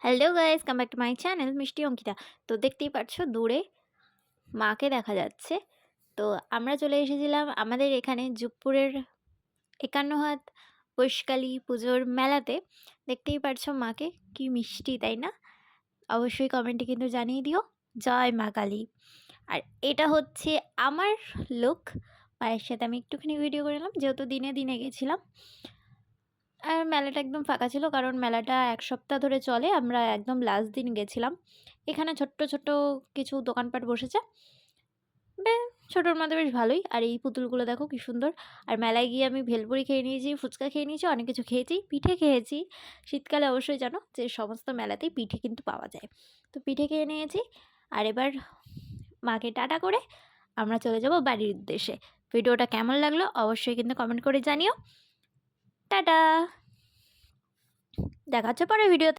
Hello guys, come back to my channel Mishti Ankita. তো দেখতেই পাচ্ছ দূরে মাকে দেখা যাচ্ছে। তো আমরা চলে এসেছিলাম আমাদের এখানে যুগপুরের ৫১ হাত বৈশকালী পুজোর মেলাতে। দেখতেই পারছো মাকে, কি মিষ্টি তাই না? অবশ্যই কমেন্টে কিন্তু জানিয়ে দিও জয় মা কালী। আর এটা হচ্ছে আমার লুক। মায়ের সাথে আমি একটুখানি ভিডিও করে নিলাম, যেহেতু দিনে দিনে গেছিলাম। আর মেলাটা একদম ফাঁকা ছিল, কারণ মেলাটা ১ সপ্তাহ ধরে চলে। আমরা একদম লাস্ট দিন গেছিলাম। এখানে ছোট্ট, ছোট্ট কিছু দোকানপাট বসেছে। বে ছোটোর মধ্যে বেশ ভালোই। আর এই পুতুলগুলো দেখো কি সুন্দর। আর মেলায় গিয়ে আমি ভেলপুরি খেয়ে নিয়েছি, ফুচকা খেয়ে নিয়েছি, অনেক কিছু খেয়েছি, পিঠে খেয়েছি। শীতকালে অবশ্যই জানো যে সমস্ত মেলাতেই পিঠে কিন্তু পাওয়া যায়। তো পিঠে খেয়ে নিয়েছি। আর এবার মাকে টাটা করে আমরা চলে যাব বাড়ির উদ্দেশ্যে। ভিডিওটা কেমন লাগলো অবশ্যই কিন্তু কমেন্ট করে জানিও। টাটা! দেখা হচ্ছে পরের ভিডিওতে।